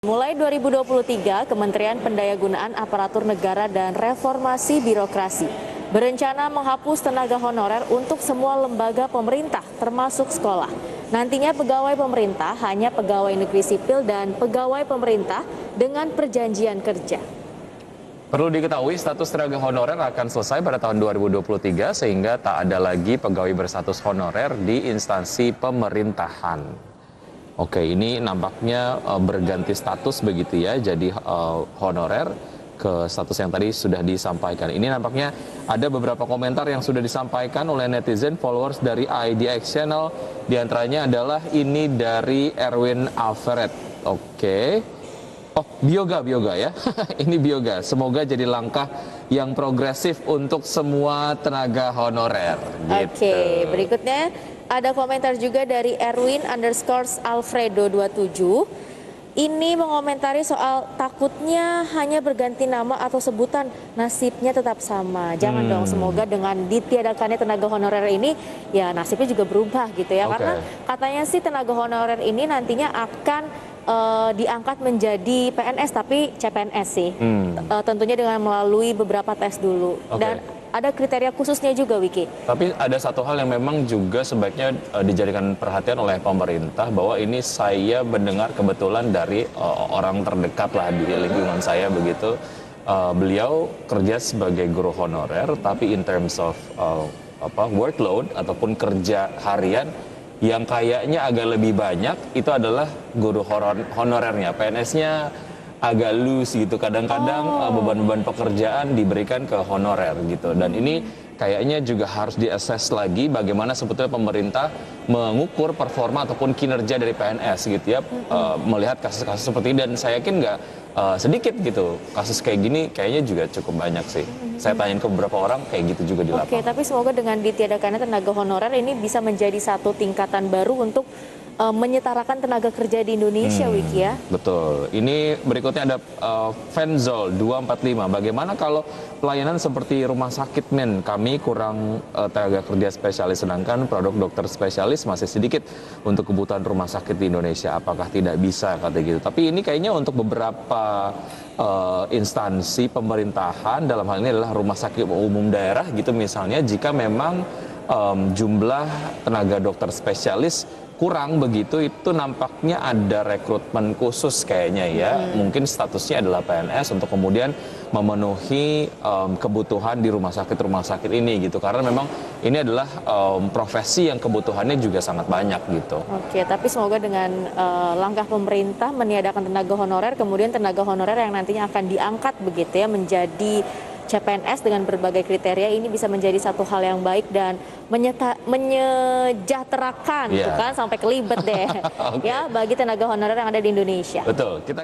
Mulai 2023, Kementerian Pendayagunaan Aparatur Negara dan Reformasi Birokrasi berencana menghapus tenaga honorer untuk semua lembaga pemerintah, termasuk sekolah. Nantinya pegawai pemerintah hanya pegawai negeri sipil dan pegawai pemerintah dengan perjanjian kerja. Perlu diketahui status tenaga honorer akan selesai pada tahun 2023 sehingga tak ada lagi pegawai berstatus honorer di instansi pemerintahan. Oke, ini nampaknya berganti status begitu ya, jadi honorer ke status yang tadi sudah disampaikan. Ini nampaknya ada beberapa komentar yang sudah disampaikan oleh netizen followers dari IDX Channel. Di antaranya adalah ini dari Erwin Alfred. Oke. Oh, Bioga ya. Ini Bioga. Semoga jadi langkah yang progresif untuk semua tenaga honorer. Gitu. Oke, berikutnya ada komentar juga dari Erwin_Alfredo27. Ini mengomentari soal takutnya hanya berganti nama atau sebutan, nasibnya tetap sama. Jangan dong, semoga dengan ditiadakannya tenaga honorer ini, ya nasibnya juga berubah gitu ya. Karena katanya sih tenaga honorer ini nantinya akan diangkat menjadi PNS tapi CPNS sih. Tentunya dengan melalui beberapa tes dulu. Dan ada kriteria khususnya juga, Wiki. Tapi ada satu hal yang memang juga sebaiknya dijadikan perhatian oleh pemerintah, bahwa ini saya mendengar kebetulan dari orang terdekat lah di lingkungan saya begitu. Beliau kerja sebagai guru honorer, tapi in terms of workload ataupun kerja harian yang kayaknya agak lebih banyak itu adalah guru honorernya. PNS-nya agak loose gitu, kadang-kadang beban-beban pekerjaan diberikan ke honorer gitu. Dan ini kayaknya juga harus diakses lagi bagaimana sebetulnya pemerintah mengukur performa ataupun kinerja dari PNS gitu ya. Melihat kasus-kasus seperti ini, dan saya yakin nggak sedikit gitu kasus kayak gini, kayaknya juga cukup banyak sih. Saya tanyain ke beberapa orang, kayak gitu juga di lapangan. Oke, tapi semoga dengan ditiadakannya tenaga honorer ini bisa menjadi satu tingkatan baru untuk menyetarakan tenaga kerja di Indonesia, Wiki ya. Betul. Ini berikutnya ada Fenzol 245. Bagaimana kalau pelayanan seperti rumah sakit, men? Kami kurang tenaga kerja spesialis, sedangkan produk dokter spesialis masih sedikit untuk kebutuhan rumah sakit di Indonesia. Apakah tidak bisa, kata gitu. Tapi ini kayaknya untuk beberapa instansi pemerintahan, dalam hal ini adalah rumah sakit umum daerah gitu misalnya, jika memang jumlah tenaga dokter spesialis kurang begitu, itu nampaknya ada rekrutmen khusus kayaknya ya. Mungkin statusnya adalah PNS untuk kemudian memenuhi kebutuhan di rumah sakit ini gitu. Karena memang ini adalah profesi yang kebutuhannya juga sangat banyak gitu. Oke, tapi semoga dengan langkah pemerintah meniadakan tenaga honorer, kemudian tenaga honorer yang nantinya akan diangkat begitu ya menjadi CPNS dengan berbagai kriteria, ini bisa menjadi satu hal yang baik dan menyejahterakan, gitu kan, sampai kelibet deh ya bagi tenaga honorer yang ada di Indonesia. Betul. Kita